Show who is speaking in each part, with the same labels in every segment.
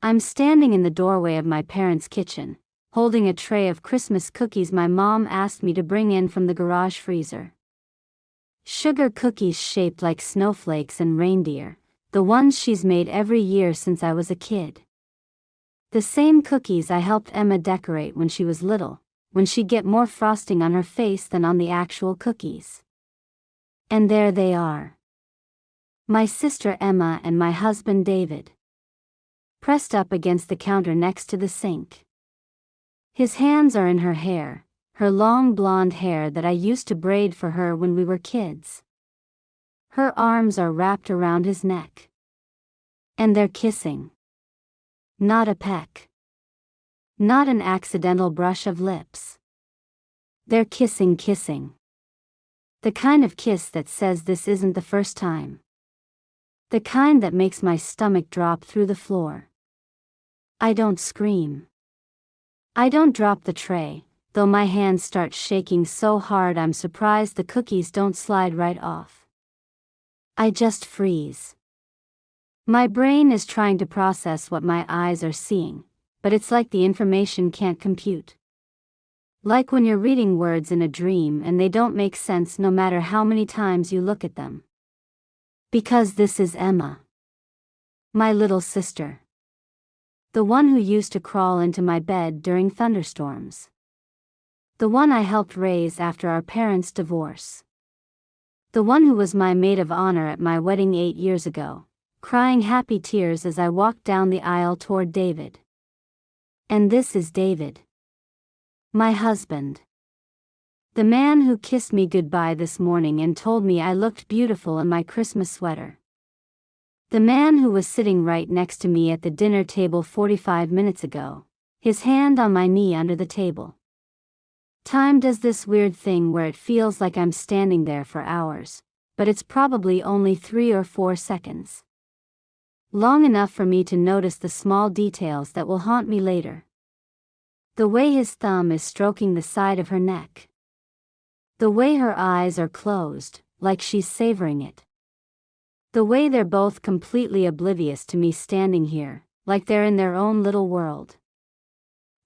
Speaker 1: I'm standing in the doorway of my parents' kitchen, holding a tray of Christmas cookies my mom asked me to bring in from the garage freezer. Sugar cookies shaped like snowflakes and reindeer, the ones she's made every year since I was a kid. The same cookies I helped Emma decorate when she was little, when she'd get more frosting on her face than on the actual cookies. And there they are. My sister Emma and my husband David. Pressed up against the counter next to the sink. His hands are in her hair, her long blonde hair that I used to braid for her when we were kids. Her arms are wrapped around his neck. And they're kissing. Not a peck. Not an accidental brush of lips. They're kissing. The kind of kiss that says this isn't the first time. The kind that makes my stomach drop through the floor. I don't scream. I don't drop the tray, though my hands start shaking so hard I'm surprised the cookies don't slide right off. I just freeze. My brain is trying to process what my eyes are seeing, but it's like the information can't compute. Like when you're reading words in a dream and they don't make sense no matter how many times you look at them. Because this is Emma. My little sister. The one who used to crawl into my bed during thunderstorms. The one I helped raise after our parents' divorce. The one who was my maid of honor at my wedding 8 years ago, crying happy tears as I walked down the aisle toward David. And this is David. My husband. The man who kissed me goodbye this morning and told me I looked beautiful in my Christmas sweater. The man who was sitting right next to me at the dinner table 45 minutes ago, his hand on my knee under the table. Time does this weird thing where it feels like I'm standing there for hours, but it's probably only 3 or 4 seconds. Long enough for me to notice the small details that will haunt me later. The way his thumb is stroking the side of her neck. The way her eyes are closed, like she's savoring it. The way they're both completely oblivious to me standing here, like they're in their own little world.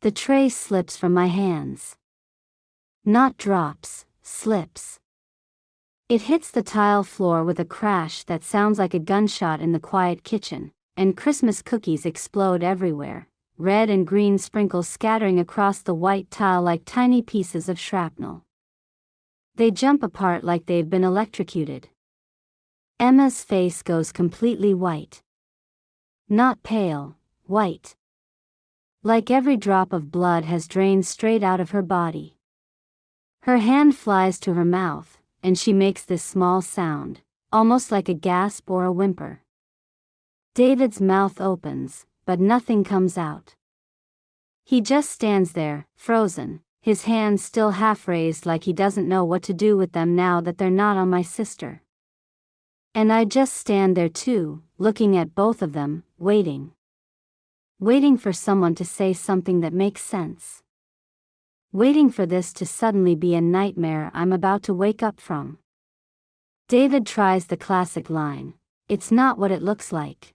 Speaker 1: The tray slips from my hands. Not drops, slips. It hits the tile floor with a crash that sounds like a gunshot in the quiet kitchen, and Christmas cookies explode everywhere, red and green sprinkles scattering across the white tile like tiny pieces of shrapnel. They jump apart like they've been electrocuted. Emma's face goes completely white. Not pale, white. Like every drop of blood has drained straight out of her body. Her hand flies to her mouth, and she makes this small sound, almost like a gasp or a whimper. David's mouth opens, but nothing comes out. He just stands there, frozen, his hands still half raised like he doesn't know what to do with them now that they're not on my sister. And I just stand there too, looking at both of them, waiting. Waiting for someone to say something that makes sense. Waiting for this to suddenly be a nightmare I'm about to wake up from. David tries the classic line, "It's not what it looks like."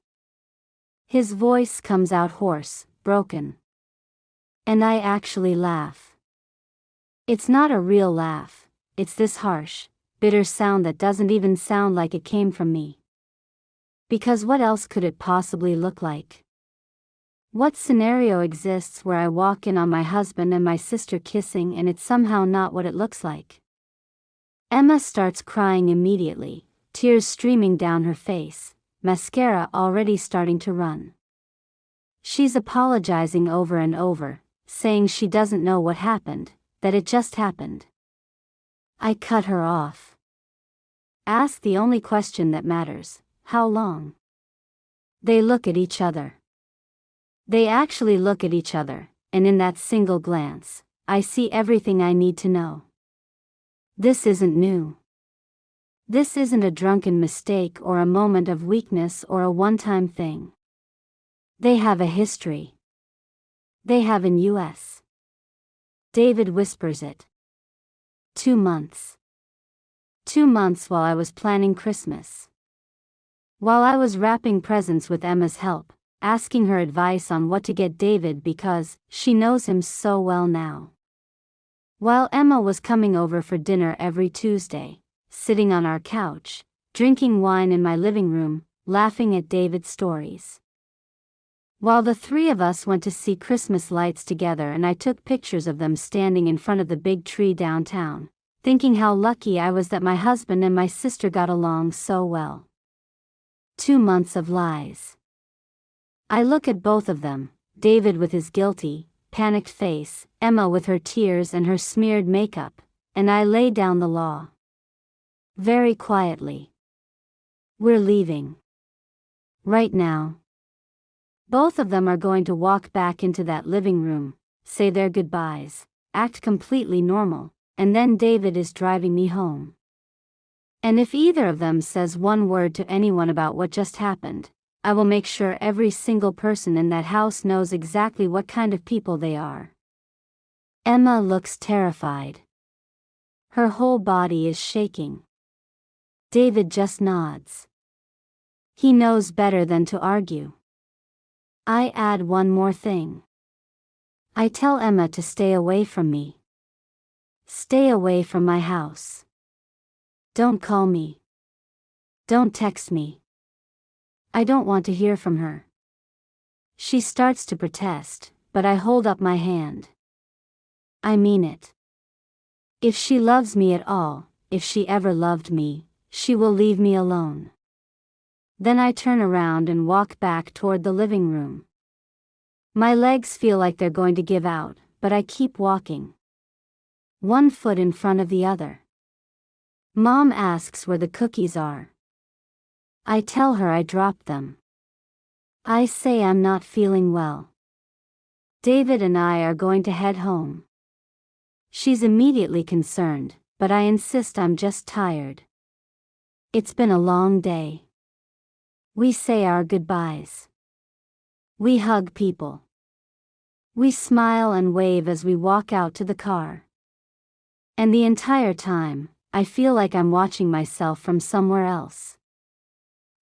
Speaker 1: His voice comes out hoarse, broken. And I actually laugh. It's not a real laugh, it's this harsh, bitter sound that doesn't even sound like it came from me. Because what else could it possibly look like? What scenario exists where I walk in on my husband and my sister kissing and it's somehow not what it looks like? Emma starts crying immediately, tears streaming down her face, mascara already starting to run. She's apologizing over and over, saying she doesn't know what happened, that it just happened. I cut her off. Ask the only question that matters, how long? They look at each other. They actually look at each other, and in that single glance, I see everything I need to know. This isn't new. This isn't a drunken mistake or a moment of weakness or a one-time thing. They have a history. They have in U.S. David whispers it. 2 months. 2 months while I was planning Christmas. While I was wrapping presents with Emma's help, asking her advice on what to get David because she knows him so well now. While Emma was coming over for dinner every Tuesday, sitting on our couch, drinking wine in my living room, laughing at David's stories. While the three of us went to see Christmas lights together and I took pictures of them standing in front of the big tree downtown, thinking how lucky I was that my husband and my sister got along so well. 2 months of lies. I look at both of them, David with his guilty, panicked face, Emma with her tears and her smeared makeup, and I lay down the law. Very quietly. We're leaving. Right now. Both of them are going to walk back into that living room, say their goodbyes, act completely normal, and then David is driving me home. And if either of them says one word to anyone about what just happened, I will make sure every single person in that house knows exactly what kind of people they are. Emma looks terrified. Her whole body is shaking. David just nods. He knows better than to argue. I add one more thing. I tell Emma to stay away from me. Stay away from my house. Don't call me. Don't text me. I don't want to hear from her. She starts to protest, but I hold up my hand. I mean it. If she loves me at all, if she ever loved me, she will leave me alone. Then I turn around and walk back toward the living room. My legs feel like they're going to give out, but I keep walking. One foot in front of the other. Mom asks where the cookies are. I tell her I dropped them. I say I'm not feeling well. David and I are going to head home. She's immediately concerned, but I insist I'm just tired. It's been a long day. We say our goodbyes. We hug people. We smile and wave as we walk out to the car. And the entire time, I feel like I'm watching myself from somewhere else.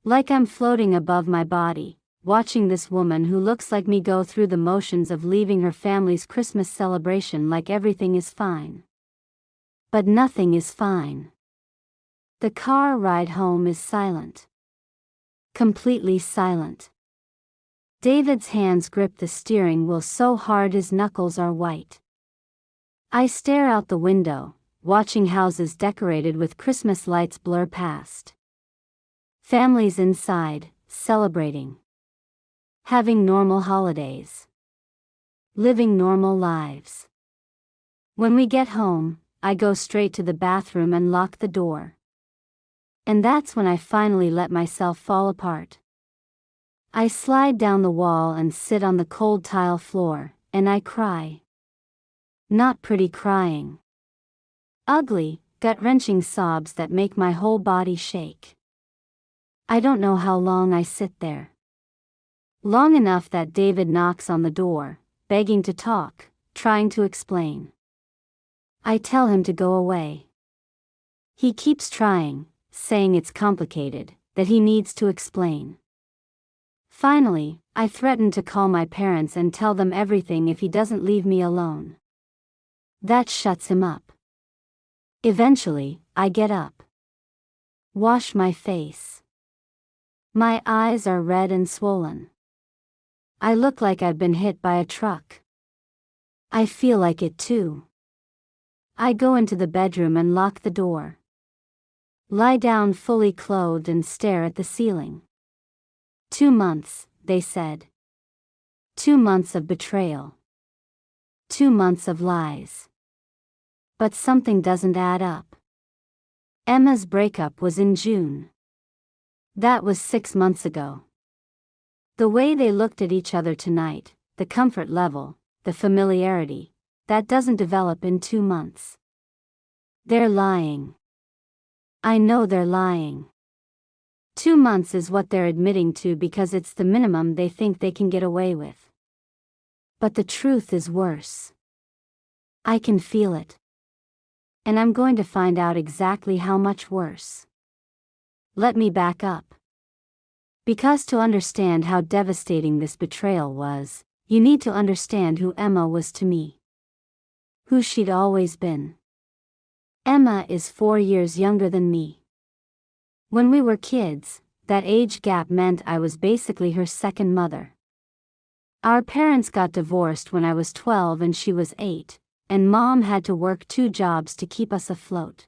Speaker 1: Like I'm floating above my body, watching this woman who looks like me go through the motions of leaving her family's Christmas celebration like everything is fine. But nothing is fine. The car ride home is silent. Completely silent. David's hands grip the steering wheel so hard his knuckles are white. I stare out the window, watching houses decorated with Christmas lights blur past. Families inside, celebrating. Having normal holidays. Living normal lives. When we get home, I go straight to the bathroom and lock the door. And that's when I finally let myself fall apart. I slide down the wall and sit on the cold tile floor, and I cry. Not pretty crying. Ugly, gut-wrenching sobs that make my whole body shake. I don't know how long I sit there. Long enough that David knocks on the door, begging to talk, trying to explain. I tell him to go away. He keeps trying, saying it's complicated, that he needs to explain. Finally, I threaten to call my parents and tell them everything if he doesn't leave me alone. That shuts him up. Eventually, I get up. Wash my face. My eyes are red and swollen. I look like I've been hit by a truck. I feel like it too. I go into the bedroom and lock the door. Lie down fully clothed and stare at the ceiling. 2 months, they said. 2 months of betrayal. 2 months of lies. But something doesn't add up. Emma's breakup was in June. That was 6 months ago. The way they looked at each other tonight, the comfort level, the familiarity, that doesn't develop in 2 months. They're lying. I know they're lying. 2 months is what they're admitting to because it's the minimum they think they can get away with. But the truth is worse. I can feel it. And I'm going to find out exactly how much worse. Let me back up. Because to understand how devastating this betrayal was, you need to understand who Emma was to me. Who she'd always been. Emma is 4 years younger than me. When we were kids, that age gap meant I was basically her second mother. Our parents got divorced when I was 12 and she was 8, and Mom had to work 2 jobs to keep us afloat.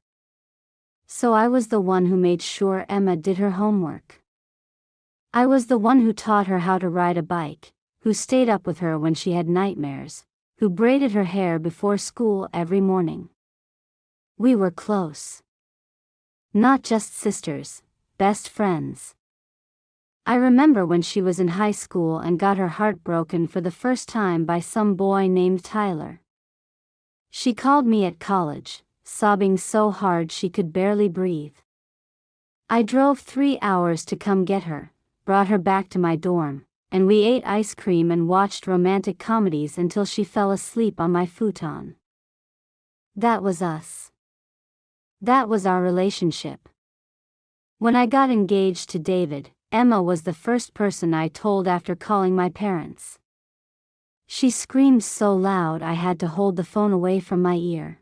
Speaker 1: So I was the one who made sure Emma did her homework. I was the one who taught her how to ride a bike, who stayed up with her when she had nightmares, who braided her hair before school every morning. We were close. Not just sisters, best friends. I remember when she was in high school and got her heart broken for the first time by some boy named Tyler. She called me at college, sobbing so hard she could barely breathe. I drove 3 hours to come get her, brought her back to my dorm, and we ate ice cream and watched romantic comedies until she fell asleep on my futon. That was us. That was our relationship. When I got engaged to David, Emma was the first person I told after calling my parents. She screamed so loud I had to hold the phone away from my ear.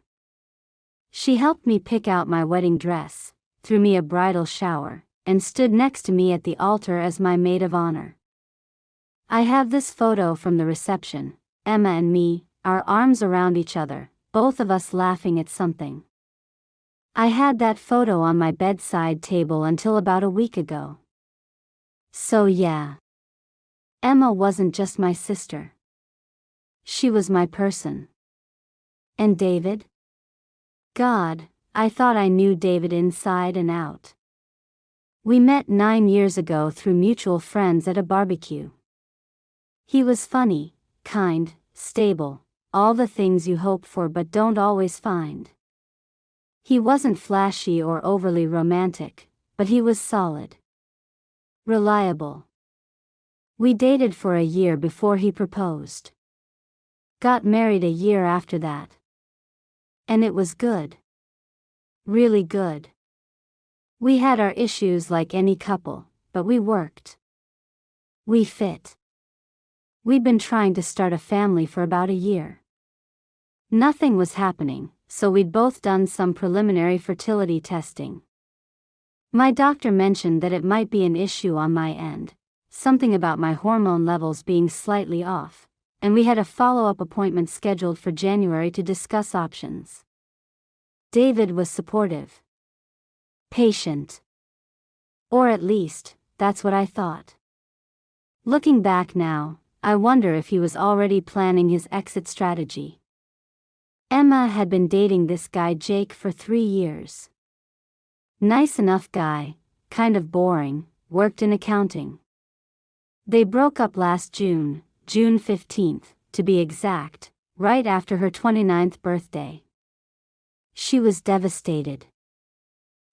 Speaker 1: She helped me pick out my wedding dress, threw me a bridal shower, and stood next to me at the altar as my maid of honor. I have this photo from the reception, Emma and me, our arms around each other, both of us laughing at something. I had that photo on my bedside table until about a week ago. So yeah. Emma wasn't just my sister. She was my person. And David? God, I thought I knew David inside and out. We met 9 years ago through mutual friends at a barbecue. He was funny, kind, stable, all the things you hope for but don't always find. He wasn't flashy or overly romantic, but he was solid. Reliable. We dated for a year before he proposed. Got married a year after that. And it was good. Really good. We had our issues like any couple, but we worked. We fit. We'd been trying to start a family for about a year. Nothing was happening, so we'd both done some preliminary fertility testing. My doctor mentioned that it might be an issue on my end, something about my hormone levels being slightly off, and we had a follow-up appointment scheduled for January to discuss options. David was supportive. Patient. Or at least, that's what I thought. Looking back now, I wonder if he was already planning his exit strategy. Emma had been dating this guy Jake for 3 years. Nice enough guy, kind of boring, worked in accounting. They broke up last June 15th, to be exact, right after her 29th birthday. She was devastated.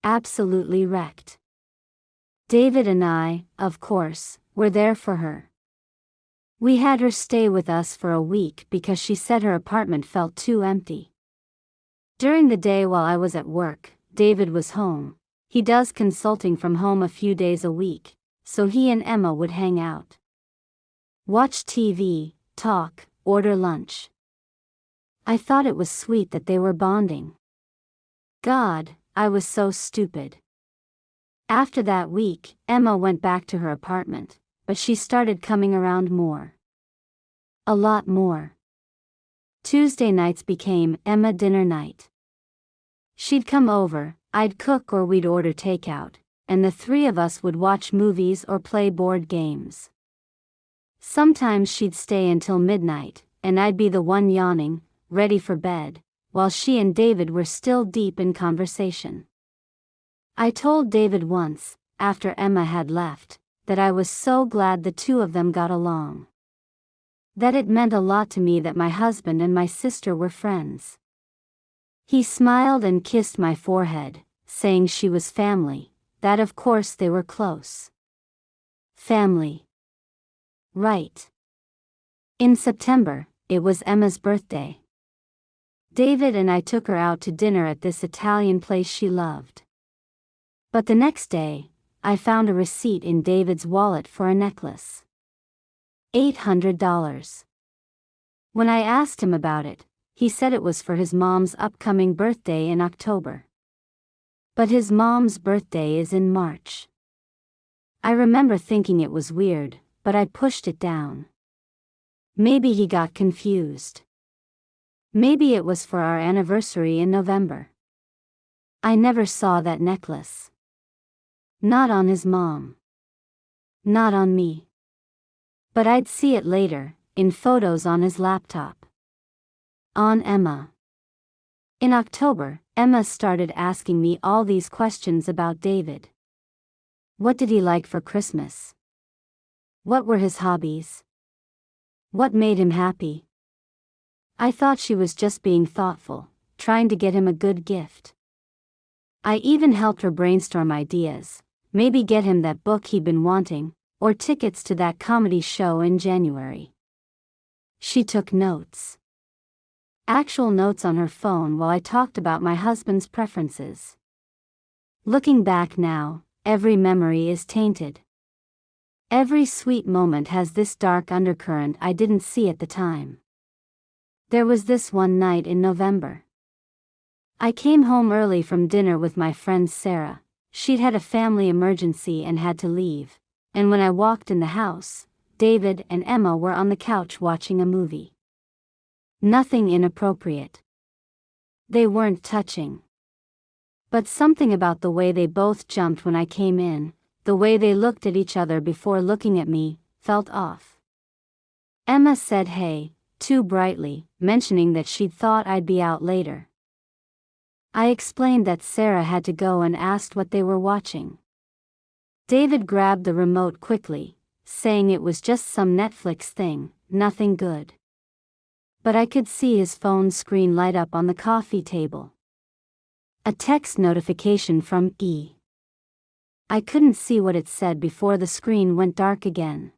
Speaker 1: Absolutely wrecked. David and I, of course, were there for her. We had her stay with us for a week because she said her apartment felt too empty. During the day while I was at work, David was home. He does consulting from home a few days a week, so he and Emma would hang out. Watch TV, talk, order lunch. I thought it was sweet that they were bonding. God, I was so stupid. After that week, Emma went back to her apartment, but she started coming around more. A lot more. Tuesday nights became Emma dinner night. She'd come over, I'd cook or we'd order takeout, and the 3 of us would watch movies or play board games. Sometimes she'd stay until midnight, and I'd be the one yawning, ready for bed, while she and David were still deep in conversation. I told David once, after Emma had left, that I was so glad the 2 of them got along. That it meant a lot to me that my husband and my sister were friends. He smiled and kissed my forehead, saying she was family, that of course they were close. Family. Right. In September, it was Emma's birthday. David and I took her out to dinner at this Italian place she loved. But the next day, I found a receipt in David's wallet for a necklace. $800. When I asked him about it, he said it was for his mom's upcoming birthday in October. But his mom's birthday is in March. I remember thinking it was weird, but I pushed it down. Maybe he got confused. Maybe it was for our anniversary in November. I never saw that necklace. Not on his mom. Not on me. But I'd see it later, in photos on his laptop. On Emma. In October, Emma started asking me all these questions about David. What did he like for Christmas? What were his hobbies? What made him happy? I thought she was just being thoughtful, trying to get him a good gift. I even helped her brainstorm ideas, maybe get him that book he'd been wanting, or tickets to that comedy show in January. She took notes. Actual notes on her phone while I talked about my husband's preferences. Looking back now, every memory is tainted. Every sweet moment has this dark undercurrent I didn't see at the time. There was this one night in November. I came home early from dinner with my friend Sarah. She'd had a family emergency and had to leave, and when I walked in the house, David and Emma were on the couch watching a movie. Nothing inappropriate. They weren't touching. But something about the way they both jumped when I came in, the way they looked at each other before looking at me, felt off. Emma said hey, too brightly, mentioning that she'd thought I'd be out later. I explained that Sarah had to go and asked what they were watching. David grabbed the remote quickly, saying it was just some Netflix thing, nothing good. But I could see his phone screen light up on the coffee table. A text notification from E. I couldn't see what it said before the screen went dark again.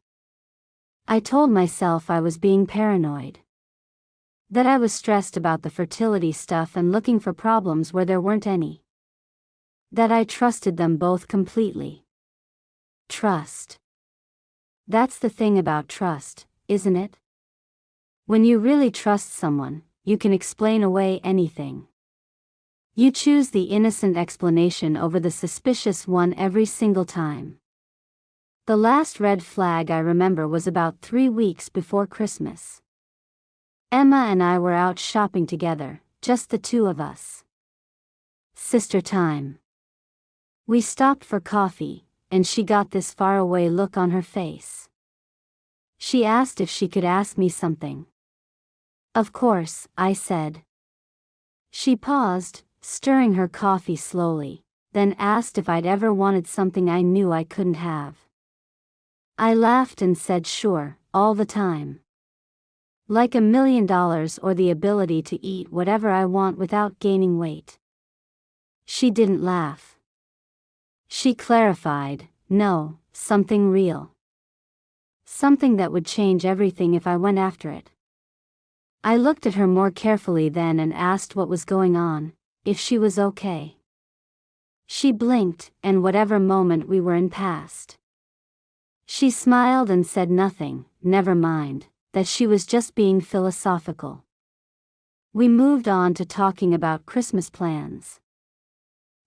Speaker 1: I told myself I was being paranoid. That I was stressed about the fertility stuff and looking for problems where there weren't any. That I trusted them both completely. Trust. That's the thing about trust, isn't it? When you really trust someone, you can explain away anything. You choose the innocent explanation over the suspicious one every single time. The last red flag I remember was about 3 weeks before Christmas. Emma and I were out shopping together, just the two of us. Sister time. We stopped for coffee, and she got this faraway look on her face. She asked if she could ask me something. Of course, I said. She paused, stirring her coffee slowly, then asked if I'd ever wanted something I knew I couldn't have. I laughed and said sure, all the time. Like $1 million or the ability to eat whatever I want without gaining weight. She didn't laugh. She clarified, no, something real. Something that would change everything if I went after it. I looked at her more carefully then and asked what was going on, if she was okay. She blinked, and whatever moment we were in passed. She smiled and said nothing, never mind, that she was just being philosophical. We moved on to talking about Christmas plans.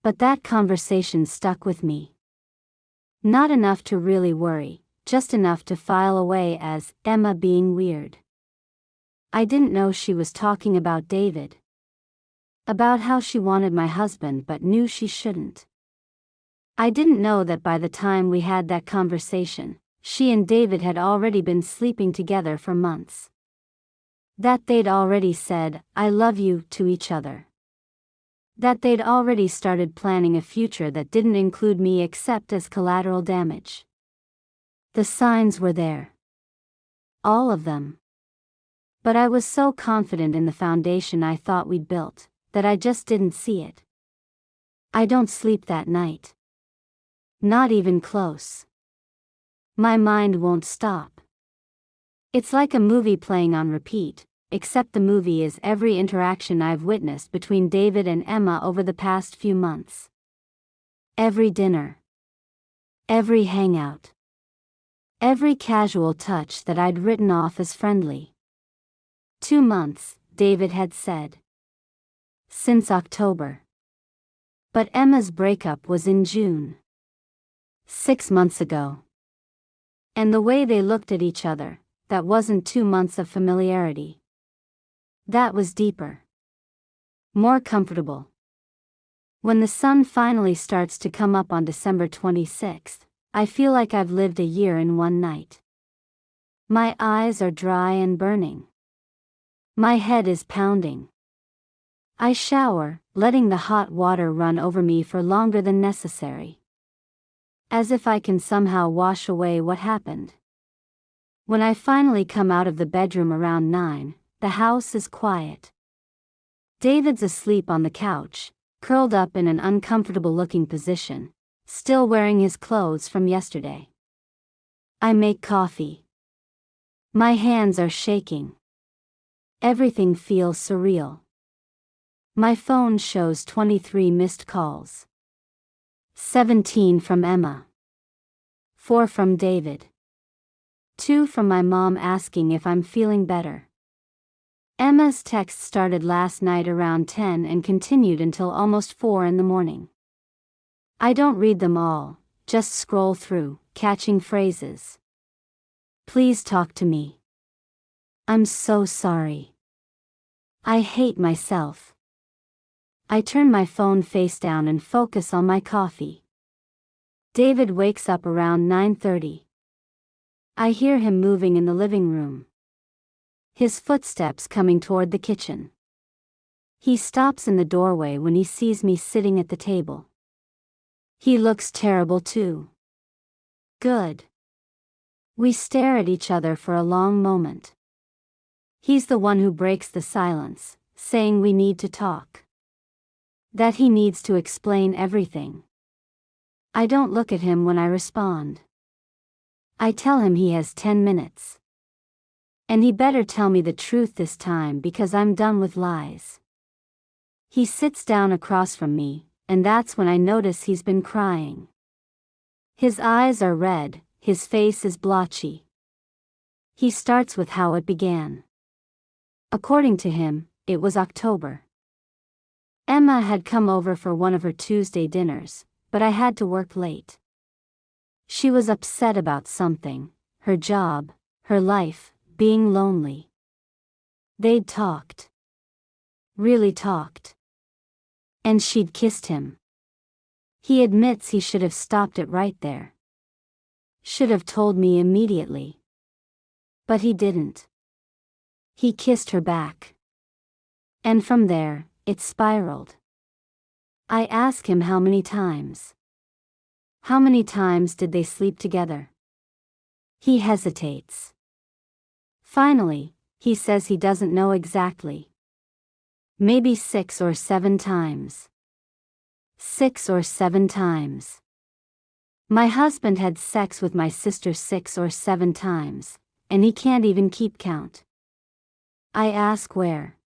Speaker 1: But that conversation stuck with me. Not enough to really worry, just enough to file away as Emma being weird. I didn't know she was talking about David. About how she wanted my husband but knew she shouldn't. I didn't know that by the time we had that conversation, she and David had already been sleeping together for months. That they'd already said, I love you, to each other. That they'd already started planning a future that didn't include me except as collateral damage. The signs were there. All of them. But I was so confident in the foundation I thought we'd built, that I just didn't see it. I don't sleep that night. Not even close. My mind won't stop. It's like a movie playing on repeat, except the movie is every interaction I've witnessed between David and Emma over the past few months. Every dinner. Every hangout. Every casual touch that I'd written off as friendly. 2 months, David had said. Since October. But Emma's breakup was in June. 6 months ago. And the way they looked at each other, that wasn't 2 months of familiarity. That was deeper. More comfortable. When the sun finally starts to come up on December 26th, I feel like I've lived a year in one night. My eyes are dry and burning. My head is pounding. I shower, letting the hot water run over me for longer than necessary. As if I can somehow wash away what happened. When I finally come out of the bedroom around 9, the house is quiet. David's asleep on the couch, curled up in an uncomfortable-looking position, still wearing his clothes from yesterday. I make coffee. My hands are shaking. Everything feels surreal. My phone shows 23 missed calls. 17 from Emma. 4 from David. 2 from my mom asking if I'm feeling better. Emma's text started last night around 10 and continued until almost 4 in the morning. I don't read them all, just scroll through, catching phrases. Please talk to me. I'm so sorry. I hate myself. I turn my phone face down and focus on my coffee. David wakes up around 9:30. I hear him moving in the living room. His footsteps coming toward the kitchen. He stops in the doorway when he sees me sitting at the table. He looks terrible too. Good. We stare at each other for a long moment. He's the one who breaks the silence, saying we need to talk. That he needs to explain everything. I don't look at him when I respond. I tell him he has 10 minutes. And he better tell me the truth this time because I'm done with lies. He sits down across from me, and that's when I notice he's been crying. His eyes are red, his face is blotchy. He starts with how it began. According to him, it was October. Emma had come over for one of her Tuesday dinners, but I had to work late. She was upset about something, her job, her life, being lonely. They'd talked. Really talked. And she'd kissed him. He admits he should have stopped it right there. Should have told me immediately. But he didn't. He kissed her back. And from there, it spiraled. I ask him how many times. How many times did they sleep together? He hesitates. Finally, he says he doesn't know exactly. Maybe 6 or 7 times. 6 or 7 times. My husband had sex with my sister 6 or 7 times, and he can't even keep count. I ask where.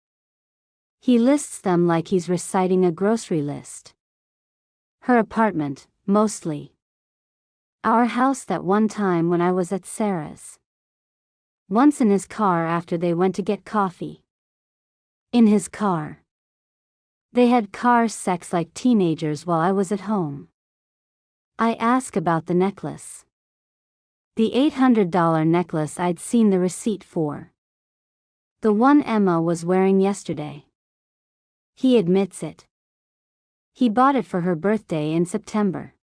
Speaker 1: He lists them like he's reciting a grocery list. Her apartment, mostly. Our house that one time when I was at Sarah's. Once in his car after they went to get coffee. In his car. They had car sex like teenagers while I was at home. I ask about the necklace. The $800 necklace I'd seen the receipt for. The one Emma was wearing yesterday. He admits it. He bought it for her birthday in September.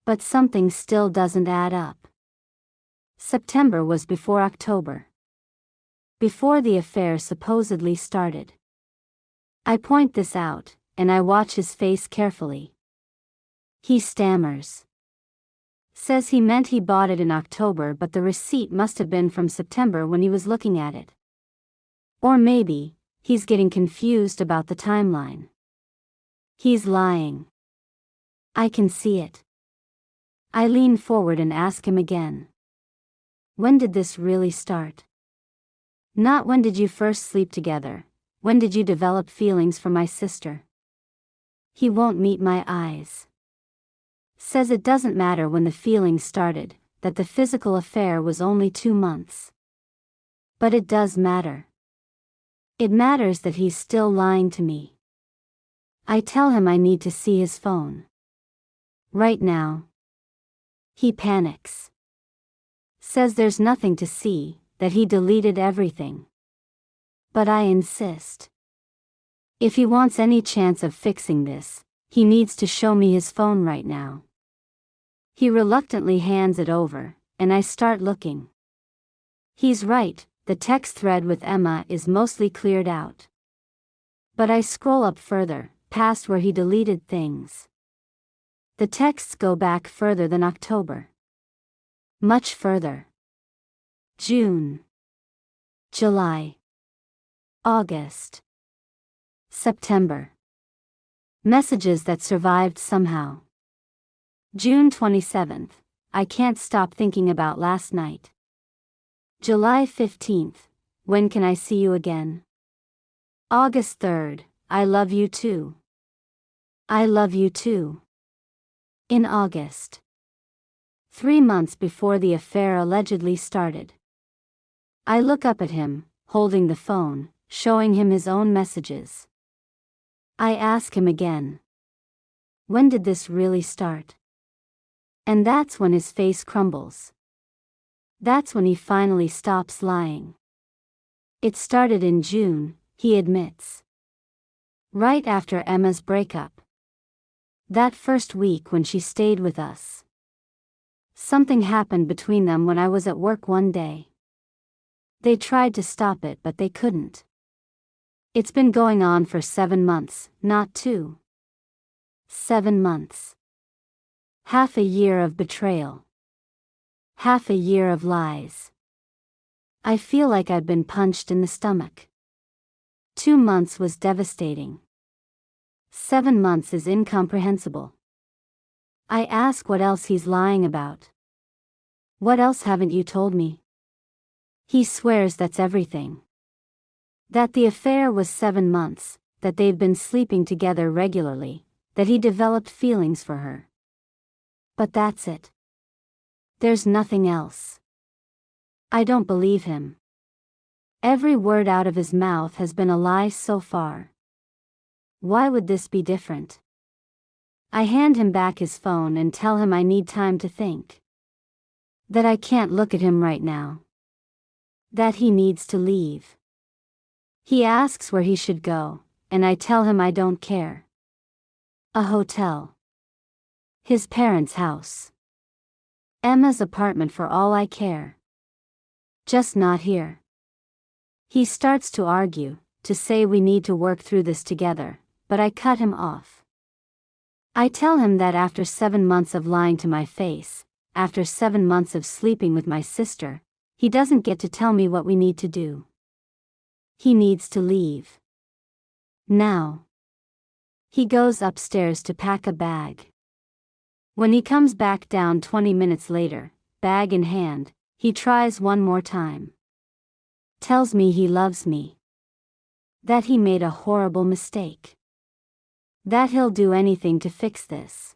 Speaker 1: But something still doesn't add up. September was before October. Before the affair supposedly started. I point this out, and I watch his face carefully. He stammers. Says he meant he bought it in October, but the receipt must have been from September when he was looking at it. Or maybe, he's getting confused about the timeline. He's lying. I can see it. I lean forward and ask him again. When did this really start? Not when did you first sleep together, when did you develop feelings for my sister? He won't meet my eyes. Says it doesn't matter when the feelings started, that the physical affair was only 2 months. But it does matter. It matters that he's still lying to me. I tell him I need to see his phone. Right now. He panics. Says there's nothing to see, that he deleted everything. But I insist. If he wants any chance of fixing this, he needs to show me his phone right now. He reluctantly hands it over, and I start looking. He's right, the text thread with Emma is mostly cleared out. But I scroll up further, past where he deleted things. The texts go back further than October. Much further. June. July. August. September. Messages that survived somehow. June 27th. I can't stop thinking about last night. July 15th. When can I see you again? August 3rd. I love you too. I love you too. In August. 3 months before the affair allegedly started. I look up at him, holding the phone, showing him his own messages. I ask him again. When did this really start? And that's when his face crumbles. That's when he finally stops lying. It started in June, he admits. Right after Emma's breakup. That first week when she stayed with us. Something happened between them when I was at work one day. They tried to stop it but they couldn't. It's been going on for 7 months, not 2. 7 months. Half a year of betrayal. Half a year of lies. I feel like I've been punched in the stomach. 2 months was devastating. 7 months is incomprehensible. I ask what else he's lying about. What else haven't you told me? He swears that's everything. That the affair was 7 months, that they've been sleeping together regularly, that he developed feelings for her. But that's it. There's nothing else. I don't believe him. Every word out of his mouth has been a lie so far. Why would this be different? I hand him back his phone and tell him I need time to think. That I can't look at him right now. That he needs to leave. He asks where he should go, and I tell him I don't care. A hotel. His parents' house. Emma's apartment for all I care. Just not here. He starts to argue, to say we need to work through this together, but I cut him off. I tell him that after 7 months of lying to my face, after 7 months of sleeping with my sister, he doesn't get to tell me what we need to do. He needs to leave. Now. He goes upstairs to pack a bag. When he comes back down 20 minutes later, bag in hand, he tries one more time. Tells me he loves me. That he made a horrible mistake. That he'll do anything to fix this.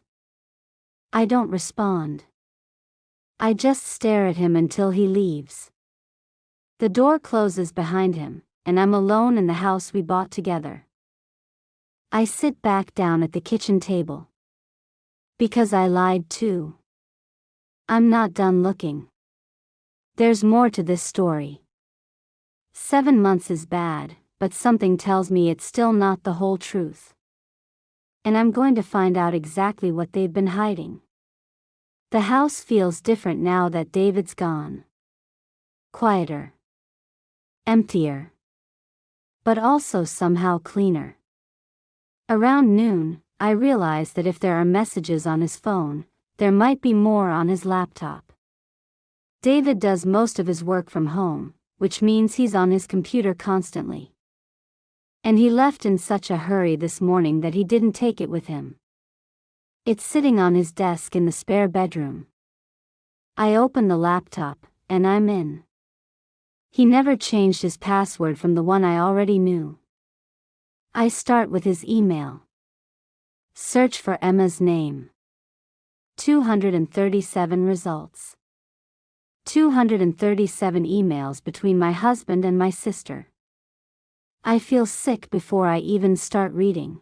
Speaker 1: I don't respond. I just stare at him until he leaves. The door closes behind him, and I'm alone in the house we bought together. I sit back down at the kitchen table. Because I lied too. I'm not done looking. There's more to this story. 7 months is bad, but something tells me it's still not the whole truth. And I'm going to find out exactly what they've been hiding. The house feels different now that David's gone. Quieter. Emptier. But also somehow cleaner. Around noon, I realize that if there are messages on his phone, there might be more on his laptop. David does most of his work from home, which means he's on his computer constantly. And he left in such a hurry this morning that he didn't take it with him. It's sitting on his desk in the spare bedroom. I open the laptop, and I'm in. He never changed his password from the one I already knew. I start with his email. Search for Emma's name. 237 results. 237 emails between my husband and my sister. I feel sick before I even start reading.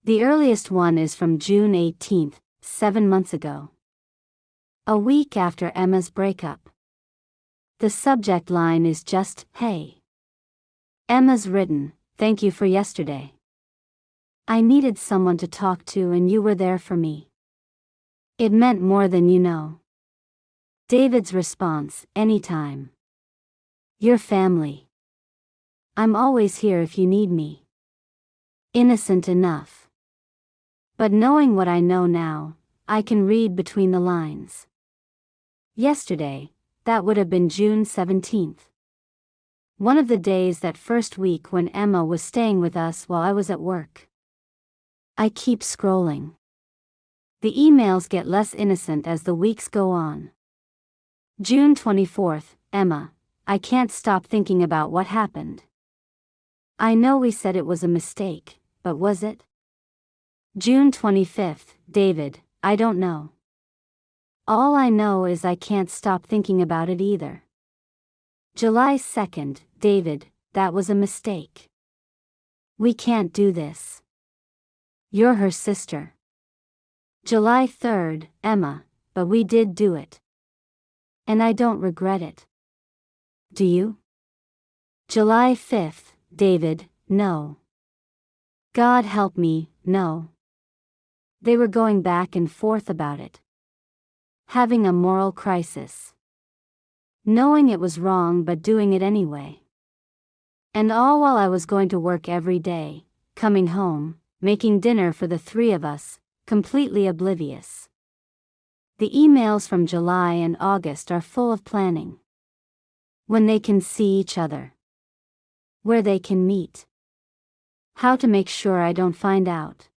Speaker 1: The earliest one is from June 18th, 7 months ago. A week after Emma's breakup. The subject line is just, "Hey." Emma's written, "Thank you for yesterday. I needed someone to talk to and you were there for me. It meant more than you know." David's response, "Anytime. Your family. I'm always here if you need me." Innocent enough. But knowing what I know now, I can read between the lines. Yesterday, that would have been June 17th. One of the days that first week when Emma was staying with us while I was at work. I keep scrolling. The emails get less innocent as the weeks go on. June 24th, Emma, I can't stop thinking about what happened. I know we said it was a mistake, but was it? June 25th, David, I don't know. All I know is I can't stop thinking about it either. July 2nd, David, that was a mistake. We can't do this. You're her sister. July 3rd, Emma, but we did do it. And I don't regret it. Do you? July 5th, David, no. God help me, no. They were going back and forth about it. Having a moral crisis. Knowing it was wrong but doing it anyway. And all while I was going to work every day, coming home, making dinner for the three of us, completely oblivious. The emails from July and August are full of planning. When they can see each other. Where they can meet. How to make sure I don't find out.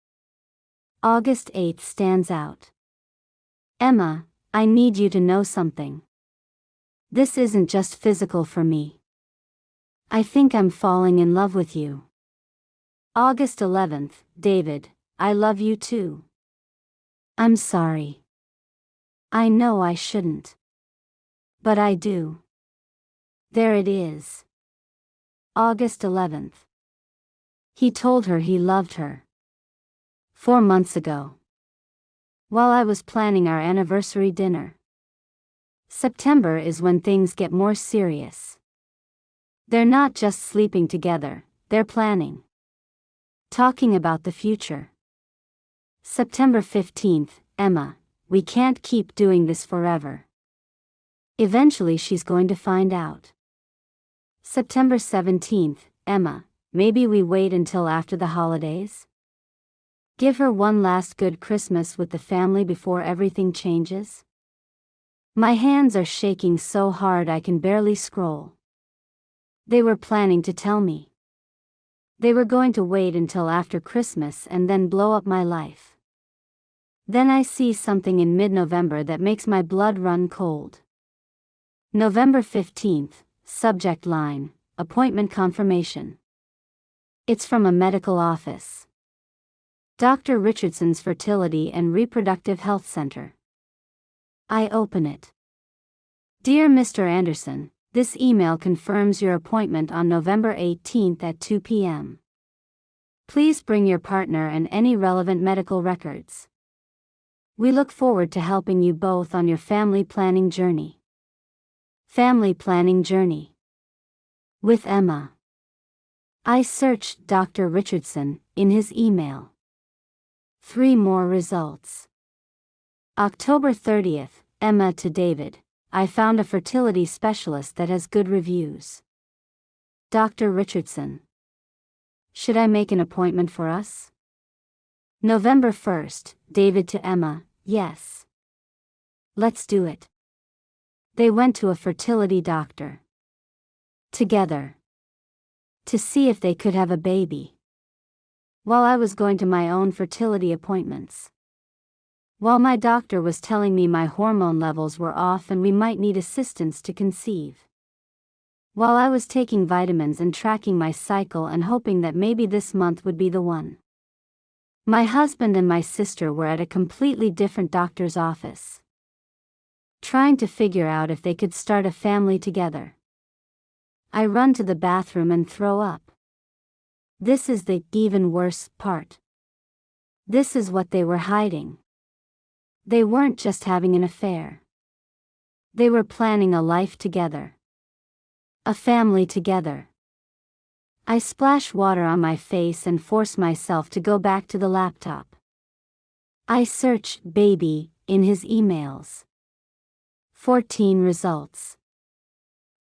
Speaker 1: August 8th stands out. Emma, I need you to know something. This isn't just physical for me. I think I'm falling in love with you. August 11th, David, I love you too. I'm sorry. I know I shouldn't. But I do. There it is. August 11th. He told her he loved her. 4 months ago. While I was planning our anniversary dinner. September is when things get more serious. They're not just sleeping together, they're planning. Talking about the future. September 15th, Emma, we can't keep doing this forever. Eventually she's going to find out. September 17th, Emma, maybe we wait until after the holidays? Give her one last good Christmas with the family before everything changes? My hands are shaking so hard I can barely scroll. They were planning to tell me. They were going to wait until after Christmas and then blow up my life. Then I see something in mid-November that makes my blood run cold. November 15th, subject line, appointment confirmation. It's from a medical office. Dr. Richardson's Fertility and Reproductive Health Center. I open it. Dear Mr. Anderson, this email confirms your appointment on November 18th at 2 p.m. Please bring your partner and any relevant medical records. We look forward to helping you both on your family planning journey. Family planning journey. With Emma. I searched Dr. Richardson in his email. 3 more results. October 30th, Emma to David, I found a fertility specialist that has good reviews. Dr. Richardson. Should I make an appointment for us? November 1st, David to Emma, yes. Let's do it. They went to a fertility doctor. Together. To see if they could have a baby. While I was going to my own fertility appointments. While my doctor was telling me my hormone levels were off and we might need assistance to conceive. While I was taking vitamins and tracking my cycle and hoping that maybe this month would be the one. My husband and my sister were at a completely different doctor's office, trying to figure out if they could start a family together. I run to the bathroom and throw up. This is the even worse part. This is what they were hiding. They weren't just having an affair. They were planning a life together. A family together. I splash water on my face and force myself to go back to the laptop. I search "baby" in his emails. 14 results.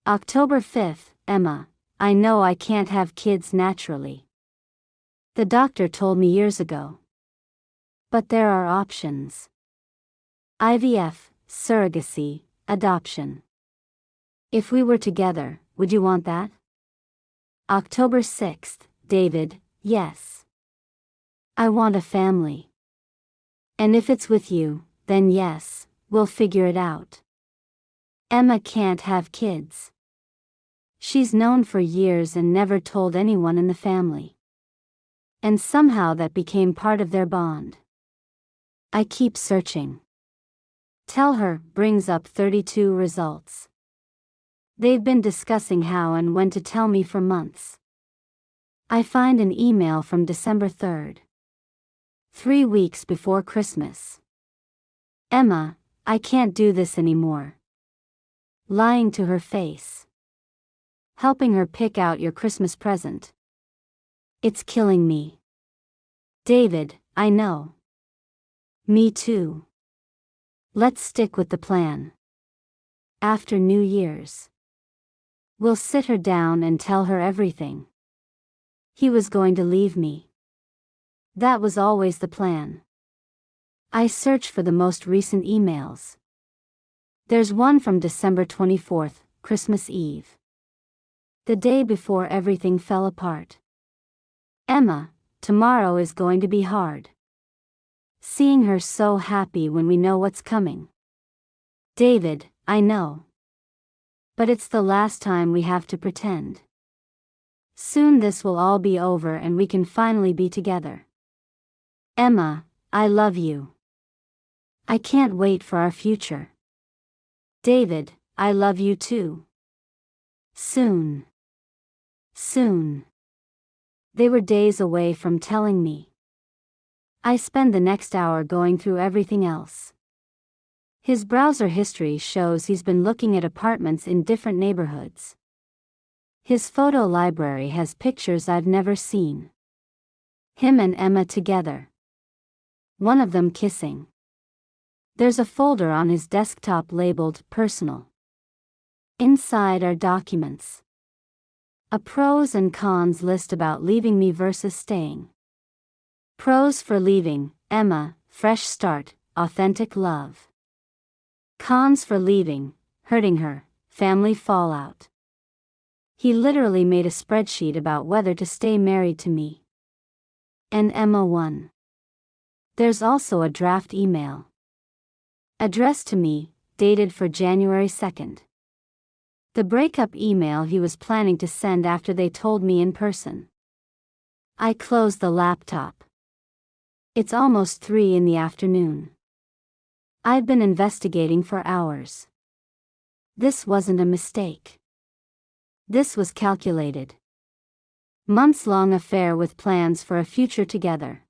Speaker 1: October 5th, Emma, I know I can't have kids naturally. The doctor told me years ago. But there are options. IVF, surrogacy, adoption. If we were together, would you want that? October 6th, David, yes. I want a family. And if it's with you, then yes, we'll figure it out. Emma can't have kids. She's known for years and never told anyone in the family. And somehow that became part of their bond. I keep searching. Tell her brings up 32 results. They've been discussing how and when to tell me for months. I find an email from December 3rd. 3 weeks before Christmas. Emma, I can't do this anymore. Lying to her face. Helping her pick out your Christmas present. It's killing me. David, I know. Me too. Let's stick with the plan. After New Year's. We'll sit her down and tell her everything. He was going to leave me. That was always the plan. I search for the most recent emails. There's one from December 24th, Christmas Eve. The day before everything fell apart. Emma, tomorrow is going to be hard. Seeing her so happy when we know what's coming. David, I know. But it's the last time we have to pretend. Soon this will all be over and we can finally be together. Emma, I love you. I can't wait for our future. David, I love you too. Soon. Soon. They were days away from telling me. I spend the next hour going through everything else. His browser history shows he's been looking at apartments in different neighborhoods. His photo library has pictures I've never seen. Him and Emma together. One of them kissing. There's a folder on his desktop labeled Personal. Inside are documents. A pros and cons list about leaving me versus staying. Pros for leaving: Emma, fresh start, authentic love. Cons for leaving: hurting her, family fallout. He literally made a spreadsheet about whether to stay married to me. And Emma won. There's also a draft email. Addressed to me, dated for January 2nd. The breakup email he was planning to send after they told me in person. I close the laptop. It's almost 3 in the afternoon. I've been investigating for hours. This wasn't a mistake. This was calculated. Months-long affair with plans for a future together.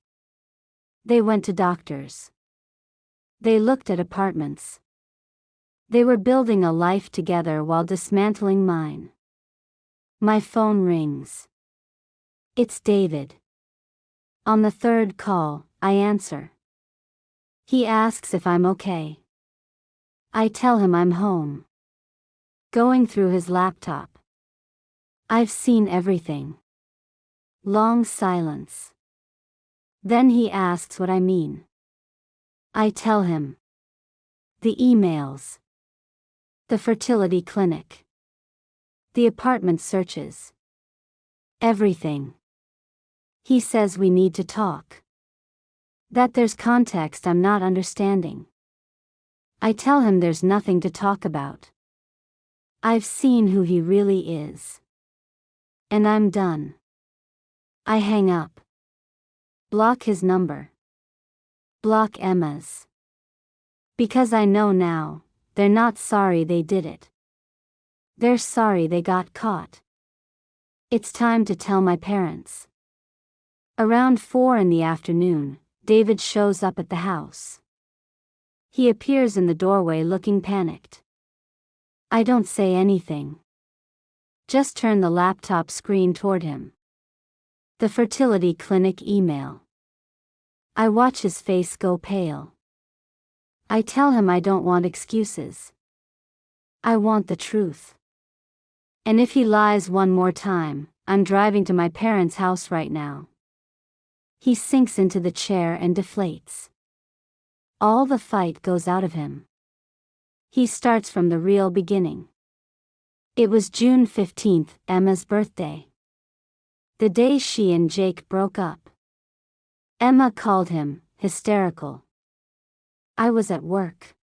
Speaker 1: They went to doctors. They looked at apartments. They were building a life together while dismantling mine. My phone rings. It's David. On the third call, I answer. He asks if I'm okay. I tell him I'm home. Going through his laptop. I've seen everything. Long silence. Then he asks what I mean. I tell him. The emails. The fertility clinic. The apartment searches. Everything. He says we need to talk. That there's context I'm not understanding. I tell him there's nothing to talk about. I've seen who he really is. And I'm done. I hang up. Block his number. Block Emma's. Because I know now, they're not sorry they did it. They're sorry they got caught. It's time to tell my parents. Around 4 in the afternoon, David shows up at the house. He appears in the doorway looking panicked. I don't say anything. Just turn the laptop screen toward him. The fertility clinic email. I watch his face go pale. I tell him I don't want excuses. I want the truth. And if he lies one more time, I'm driving to my parents' house right now. He sinks into the chair and deflates. All the fight goes out of him. He starts from the real beginning. It was June 15th, Emma's birthday. The day she and Jake broke up. Emma called him, hysterical. I was at work.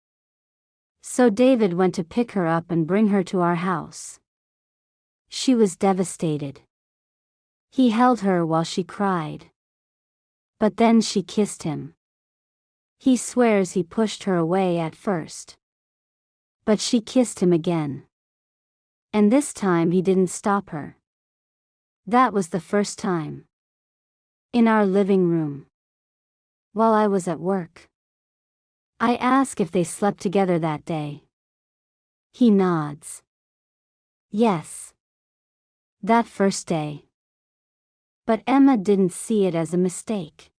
Speaker 1: So David went to pick her up and bring her to our house. She was devastated. He held her while she cried. But then she kissed him. He swears he pushed her away at first. But she kissed him again. And this time he didn't stop her. That was the first time. In our living room. While I was at work. I ask if they slept together that day. He nods. Yes. That first day. But Emma didn't see it as a mistake.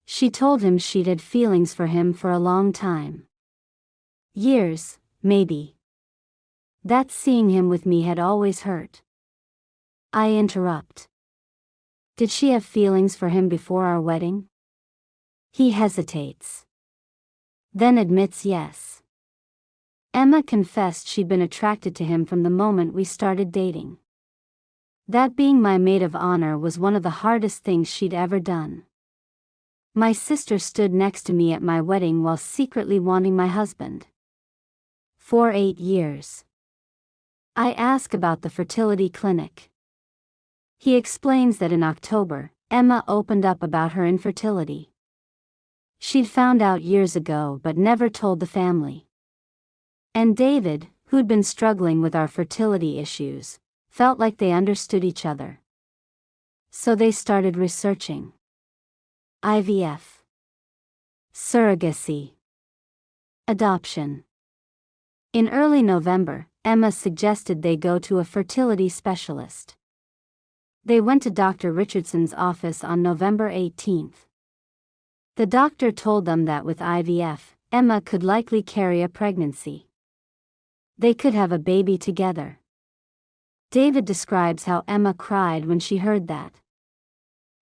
Speaker 1: She told him she'd had feelings for him for a long time. Years, maybe. That seeing him with me had always hurt. I interrupt. Did she have feelings for him before our wedding? He hesitates. Then admits yes. Emma confessed she'd been attracted to him from the moment we started dating. That being my maid of honor was one of the hardest things she'd ever done. My sister stood next to me at my wedding while secretly wanting my husband. For 8 years. I ask about the fertility clinic. He explains that in October, Emma opened up about her infertility. She'd found out years ago but never told the family. And David, who'd been struggling with our fertility issues, felt like they understood each other. So they started researching. IVF. Surrogacy. Adoption. In early November, Emma suggested they go to a fertility specialist. They went to Dr. Richardson's office on November 18th. The doctor told them that with IVF, Emma could likely carry a pregnancy. They could have a baby together. David describes how Emma cried when she heard that.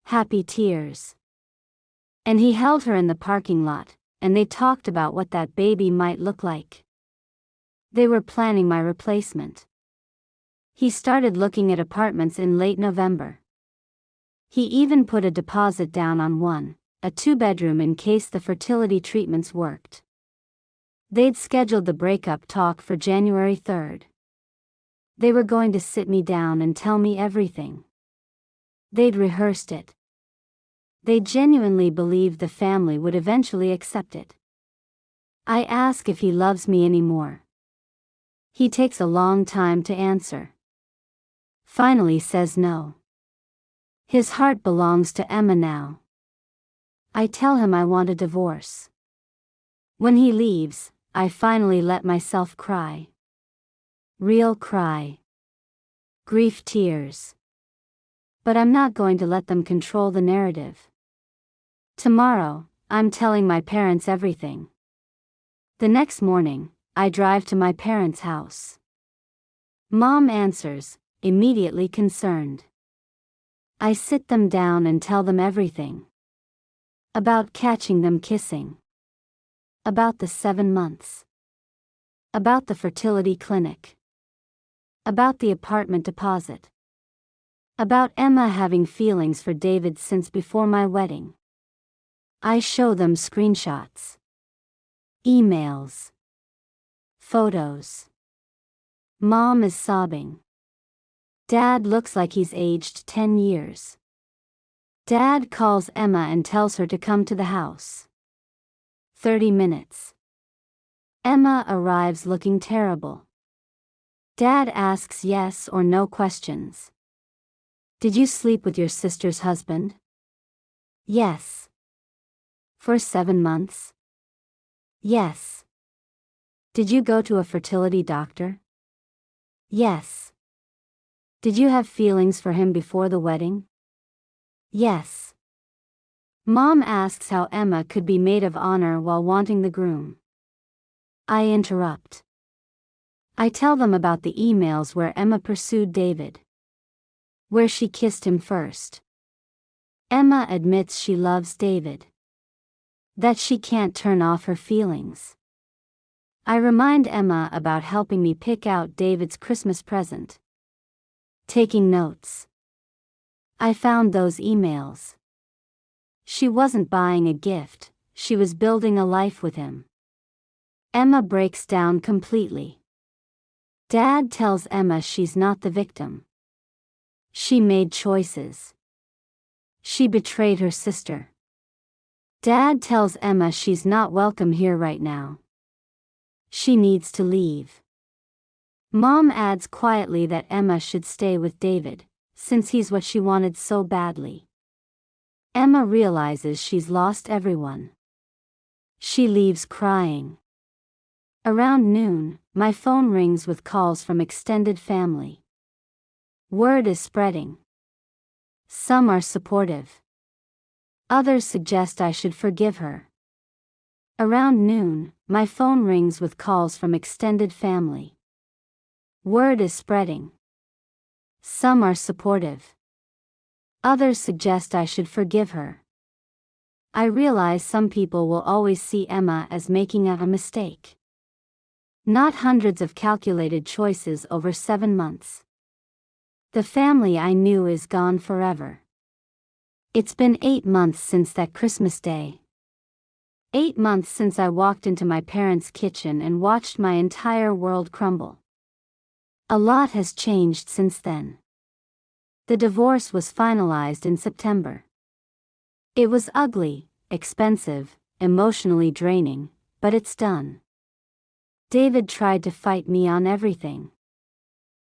Speaker 1: Happy tears. And he held her in the parking lot, and they talked about what that baby might look like. They were planning my replacement. He started looking at apartments in late November. He even put a deposit down on one, a 2-bedroom in case the fertility treatments worked. They'd scheduled the breakup talk for January 3rd. They were going to sit me down and tell me everything. They'd rehearsed it. They genuinely believed the family would eventually accept it. I ask if he loves me anymore. He takes a long time to answer. Finally says no. His heart belongs to Emma now. I tell him I want a divorce. When he leaves, I finally let myself cry. Real cry. Grief tears. But I'm not going to let them control the narrative. Tomorrow, I'm telling my parents everything. The next morning, I drive to my parents' house. Mom answers, immediately concerned. I sit them down and tell them everything. About catching them kissing. About the 7 months. About the fertility clinic. About the apartment deposit. About Emma having feelings for David since before my wedding. I show them screenshots. Emails. Photos. Mom is sobbing. Dad looks like he's aged 10 years. Dad calls Emma and tells her to come to the house. 30 minutes. Emma arrives looking terrible. Dad asks yes or no questions. Did you sleep with your sister's husband? Yes. For 7 months? Yes. Did you go to a fertility doctor? Yes. Did you have feelings for him before the wedding? Yes. Mom asks how Emma could be maid of honor while wanting the groom. I interrupt. I tell them about the emails where Emma pursued David. Where she kissed him first. Emma admits she loves David. That she can't turn off her feelings. I remind Emma about helping me pick out David's Christmas present. Taking notes. I found those emails. She wasn't buying a gift, she was building a life with him. Emma breaks down completely. Dad tells Emma she's not the victim. She made choices. She betrayed her sister. Dad tells Emma she's not welcome here right now. She needs to leave. Mom adds quietly that Emma should stay with David, since he's what she wanted so badly. Emma realizes she's lost everyone. She leaves crying. Around noon, my phone rings with calls from extended family. Word is spreading. Some are supportive. Others suggest I should forgive her. Around noon, my phone rings with calls from extended family. Word is spreading. Some are supportive. Others suggest I should forgive her. I realize some people will always see Emma as making a mistake. Not hundreds of calculated choices over 7 months. The family I knew is gone forever. It's been 8 months since that Christmas day. 8 months since I walked into my parents' kitchen and watched my entire world crumble. A lot has changed since then. The divorce was finalized in September. It was ugly, expensive, emotionally draining, but it's done. David tried to fight me on everything.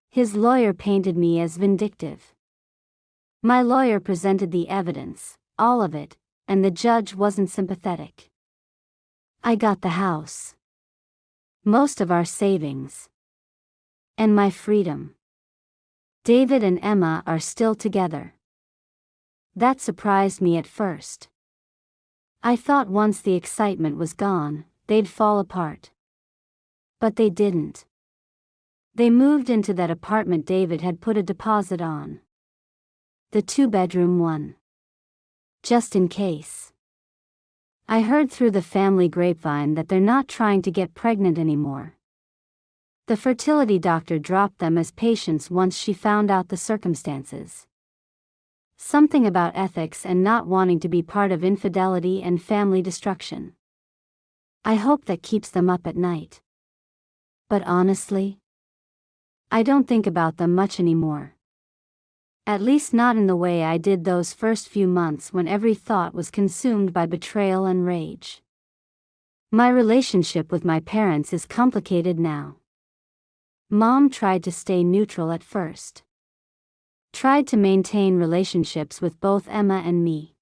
Speaker 1: His lawyer painted me as vindictive. My lawyer presented the evidence, all of it, and the judge wasn't sympathetic. I got the house. Most of our savings. And my freedom. David and Emma are still together. That surprised me at first. I thought once the excitement was gone, they'd fall apart. But they didn't. They moved into that apartment David had put a deposit on. The 2-bedroom one. Just in case. I heard through the family grapevine that they're not trying to get pregnant anymore. The fertility doctor dropped them as patients once she found out the circumstances. Something about ethics and not wanting to be part of infidelity and family destruction. I hope that keeps them up at night. But honestly, I don't think about them much anymore. At least not in the way I did those first few months when every thought was consumed by betrayal and rage. My relationship with my parents is complicated now. Mom tried to stay neutral at first. Tried to maintain relationships with both Emma and me.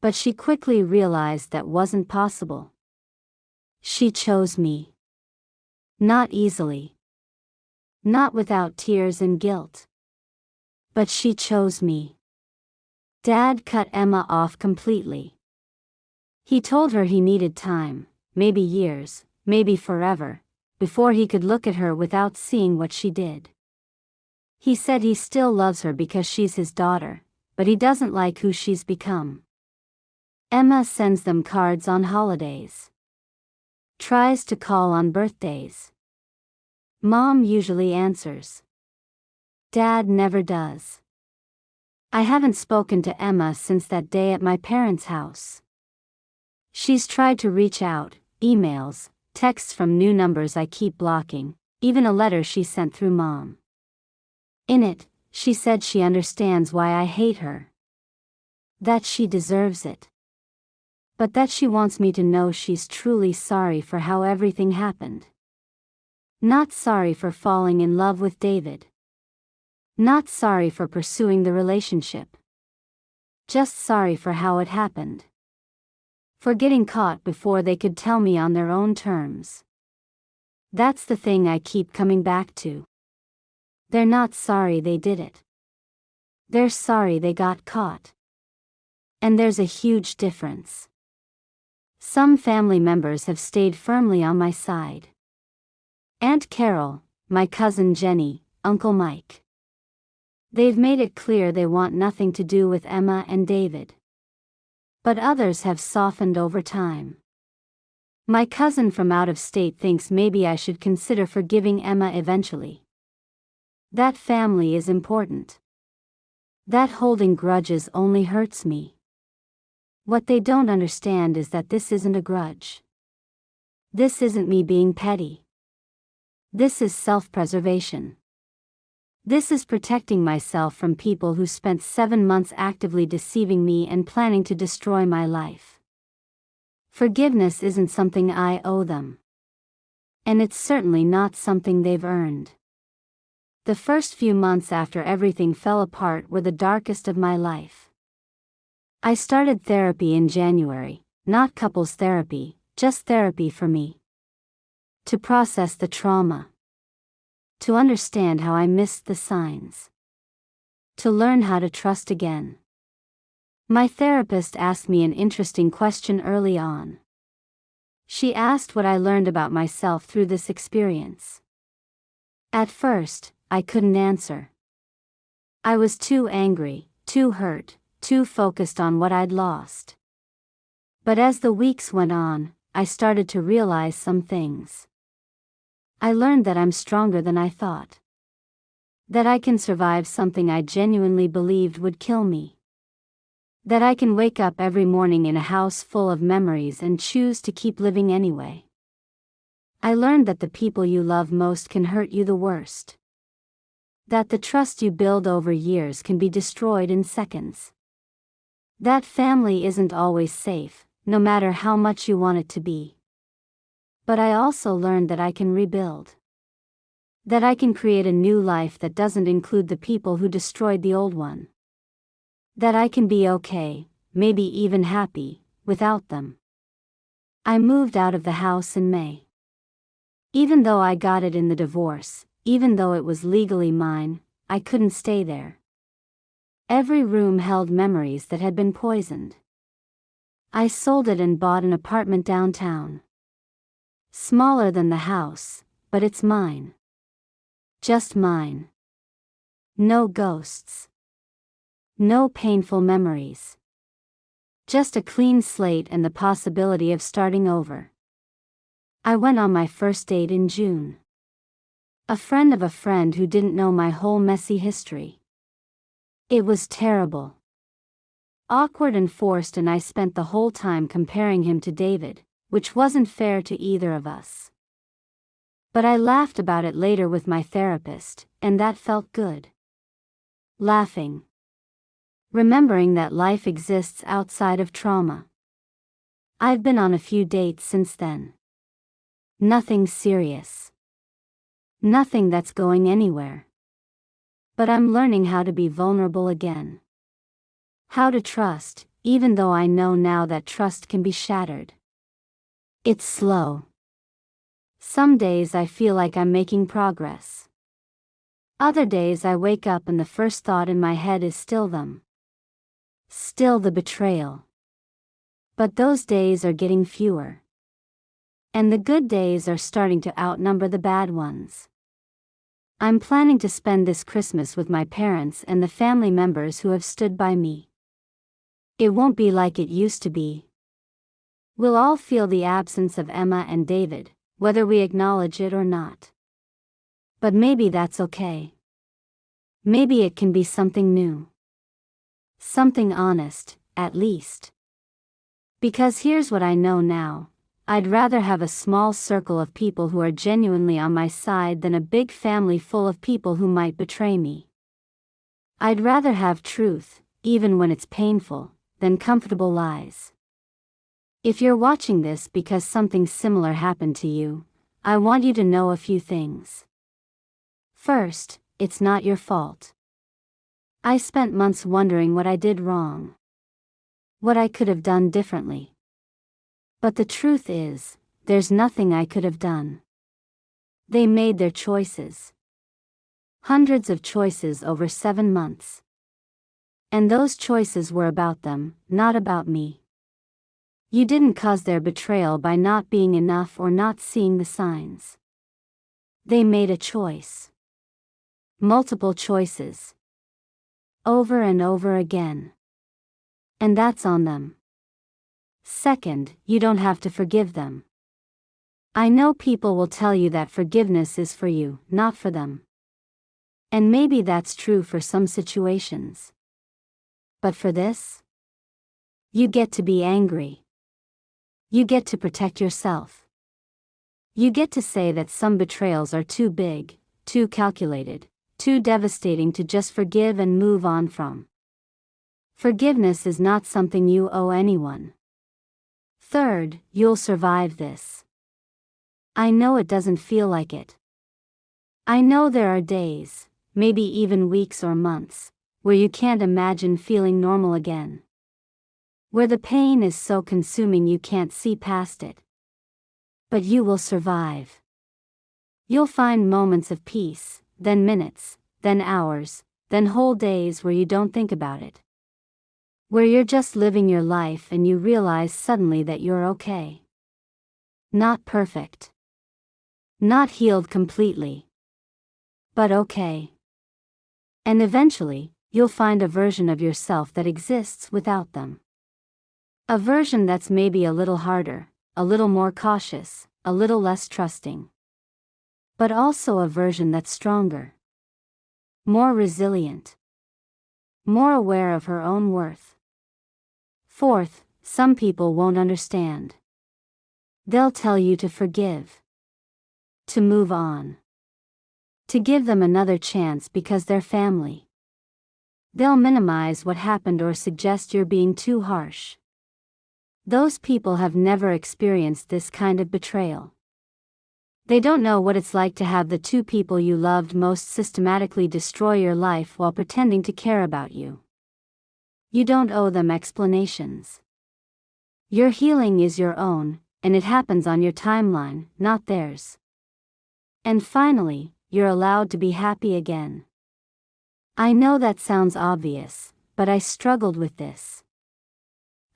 Speaker 1: But she quickly realized that wasn't possible. She chose me. Not easily. Not without tears and guilt. But she chose me. Dad cut Emma off completely. He told her he needed time, maybe years, maybe forever, before he could look at her without seeing what she did. He said he still loves her because she's his daughter, but he doesn't like who she's become. Emma sends them cards on holidays. Tries to call on birthdays. Mom usually answers. Dad never does. I haven't spoken to Emma since that day at my parents' house. She's tried to reach out, emails, texts from new numbers I keep blocking, even a letter she sent through Mom. In it, she said she understands why I hate her. that she deserves it. But that she wants me to know she's truly sorry for how everything happened. Not sorry for falling in love with David. Not sorry for pursuing the relationship. Just sorry for how it happened. For getting caught before they could tell me on their own terms. That's the thing I keep coming back to. They're not sorry they did it. They're sorry they got caught. And there's a huge difference. Some family members have stayed firmly on my side. Aunt Carol, my cousin Jenny, Uncle Mike. They've made it clear they want nothing to do with Emma and David. But others have softened over time. My cousin from out of state thinks maybe I should consider forgiving Emma eventually. That family is important. That holding grudges only hurts me. What they don't understand is that this isn't a grudge. This isn't me being petty. This is self-preservation. This is protecting myself from people who spent 7 months actively deceiving me and planning to destroy my life. Forgiveness isn't something I owe them. And it's certainly not something they've earned. The first few months after everything fell apart were the darkest of my life. I started therapy in January, not couples therapy, just therapy for me. To process the trauma. To understand how I missed the signs. To learn how to trust again. My therapist asked me an interesting question early on. She asked what I learned about myself through this experience. At first, I couldn't answer. I was too angry, too hurt, too focused on what I'd lost. But as the weeks went on, I started to realize some things. I learned that I'm stronger than I thought. That I can survive something I genuinely believed would kill me. That I can wake up every morning in a house full of memories and choose to keep living anyway. I learned that the people you love most can hurt you the worst. That the trust you build over years can be destroyed in seconds. That family isn't always safe, no matter how much you want it to be. But I also learned that I can rebuild. That I can create a new life that doesn't include the people who destroyed the old one. That I can be okay, maybe even happy, without them. I moved out of the house in May. Even though I got it in the divorce, even though it was legally mine, I couldn't stay there. Every room held memories that had been poisoned. I sold it and bought an apartment downtown. Smaller than the house, but it's mine. Just mine. No ghosts. No painful memories. Just a clean slate and the possibility of starting over. I went on my first date in June. A friend of a friend who didn't know my whole messy history. It was terrible. Awkward and forced, and I spent the whole time comparing him to David, which wasn't fair to either of us. But I laughed about it later with my therapist, and that felt good. Laughing. Remembering that life exists outside of trauma. I've been on a few dates since then. Nothing serious. Nothing that's going anywhere. But I'm learning how to be vulnerable again. How to trust, even though I know now that trust can be shattered. It's slow. Some days I feel like I'm making progress. Other days I wake up and the first thought in my head is still them. Still the betrayal. But those days are getting fewer. And the good days are starting to outnumber the bad ones. I'm planning to spend this Christmas with my parents and the family members who have stood by me. It won't be like it used to be. We'll all feel the absence of Emma and David, whether we acknowledge it or not. But maybe that's okay. Maybe it can be something new. Something honest, at least. Because here's what I know now. I'd rather have a small circle of people who are genuinely on my side than a big family full of people who might betray me. I'd rather have truth, even when it's painful, than comfortable lies. If you're watching this because something similar happened to you, I want you to know a few things. First, it's not your fault. I spent months wondering what I did wrong, what I could have done differently. But the truth is, there's nothing I could have done. They made their choices. Hundreds of choices over 7 months. And those choices were about them, not about me. You didn't cause their betrayal by not being enough or not seeing the signs. They made a choice. Multiple choices. Over and over again. And that's on them. Second, you don't have to forgive them. I know people will tell you that forgiveness is for you, not for them. And maybe that's true for some situations. But for this, you get to be angry. You get to protect yourself. You get to say that some betrayals are too big, too calculated, too devastating to just forgive and move on from. Forgiveness is not something you owe anyone. Third, you'll survive this. I know it doesn't feel like it. I know there are days, maybe even weeks or months, where you can't imagine feeling normal again. Where the pain is so consuming you can't see past it. But you will survive. You'll find moments of peace, then minutes, then hours, then whole days where you don't think about it. Where you're just living your life and you realize suddenly that you're okay. Not perfect. Not healed completely. But okay. And eventually, you'll find a version of yourself that exists without them. A version that's maybe a little harder, a little more cautious, a little less trusting. But also a version that's stronger. More resilient. More aware of her own worth. Fourth, some people won't understand. They'll tell you to forgive. To move on. To give them another chance because they're family. They'll minimize what happened or suggest you're being too harsh. Those people have never experienced this kind of betrayal. They don't know what it's like to have the two people you loved most systematically destroy your life while pretending to care about you. You don't owe them explanations. Your healing is your own, and it happens on your timeline, not theirs. And finally, you're allowed to be happy again. I know that sounds obvious, but I struggled with this.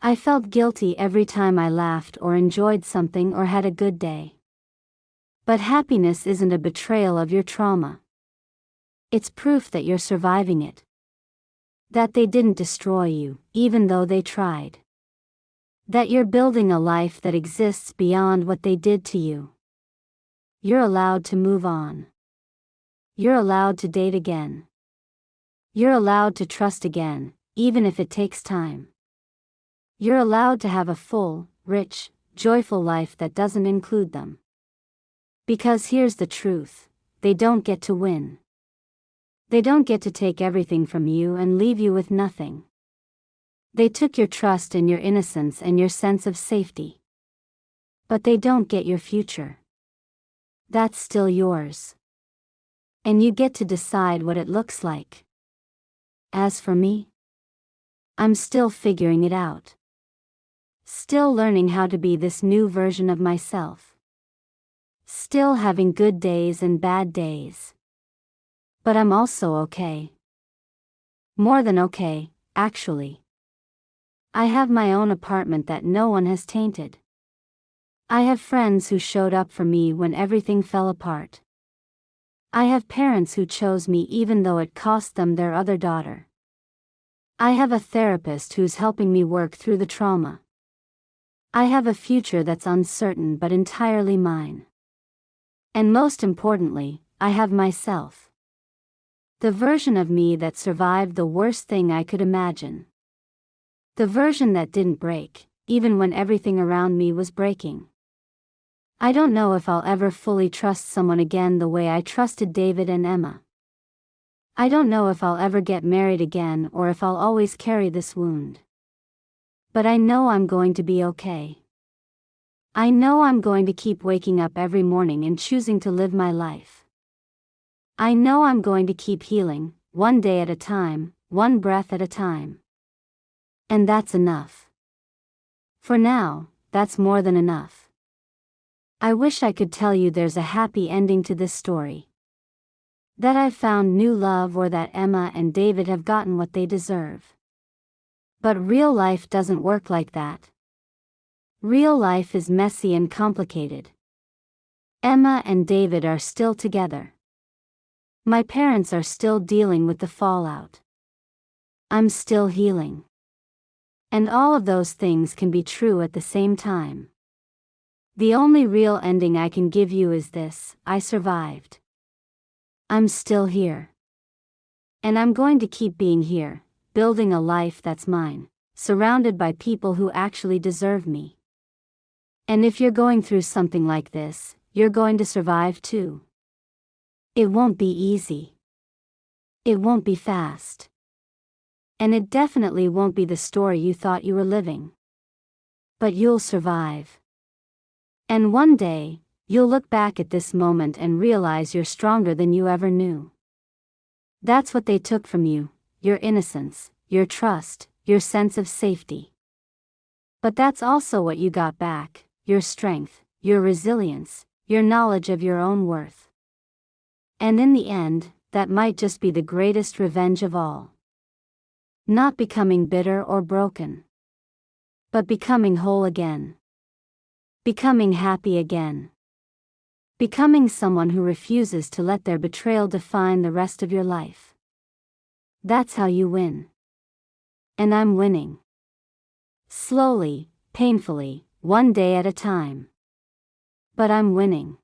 Speaker 1: I felt guilty every time I laughed or enjoyed something or had a good day. But happiness isn't a betrayal of your trauma. It's proof that you're surviving it. That they didn't destroy you, even though they tried. That you're building a life that exists beyond what they did to you. You're allowed to move on. You're allowed to date again. You're allowed to trust again, even if it takes time. You're allowed to have a full, rich, joyful life that doesn't include them. Because here's the truth, they don't get to win. They don't get to take everything from you and leave you with nothing. They took your trust and your innocence and your sense of safety. But they don't get your future. That's still yours. And you get to decide what it looks like. As for me, I'm still figuring it out. Still learning how to be this new version of myself. Still having good days and bad days. But I'm also okay. More than okay, actually. I have my own apartment that no one has tainted. I have friends who showed up for me when everything fell apart. I have parents who chose me even though it cost them their other daughter. I have a therapist who's helping me work through the trauma. I have a future that's uncertain but entirely mine. And most importantly, I have myself. The version of me that survived the worst thing I could imagine. The version that didn't break, even when everything around me was breaking. I don't know if I'll ever fully trust someone again the way I trusted David and Emma. I don't know if I'll ever get married again or if I'll always carry this wound. But I know I'm going to be okay. I know I'm going to keep waking up every morning and choosing to live my life. I know I'm going to keep healing, one day at a time, one breath at a time. And that's enough. For now, that's more than enough. I wish I could tell you there's a happy ending to this story. That I've found new love or that Emma and David have gotten what they deserve. But real life doesn't work like that. Real life is messy and complicated. Emma and David are still together. My parents are still dealing with the fallout. I'm still healing. And all of those things can be true at the same time. The only real ending I can give you is this: I survived. I'm still here. And I'm going to keep being here, building a life that's mine, surrounded by people who actually deserve me. And if you're going through something like this, you're going to survive too. It won't be easy. It won't be fast. And it definitely won't be the story you thought you were living. But you'll survive. And one day, you'll look back at this moment and realize you're stronger than you ever knew. That's what they took from you: your innocence, your trust, your sense of safety. But that's also what you got back: your strength, your resilience, your knowledge of your own worth. And in the end, that might just be the greatest revenge of all. Not becoming bitter or broken, but becoming whole again. Becoming happy again. Becoming someone who refuses to let their betrayal define the rest of your life. That's how you win. And I'm winning. Slowly, painfully, one day at a time. But I'm winning.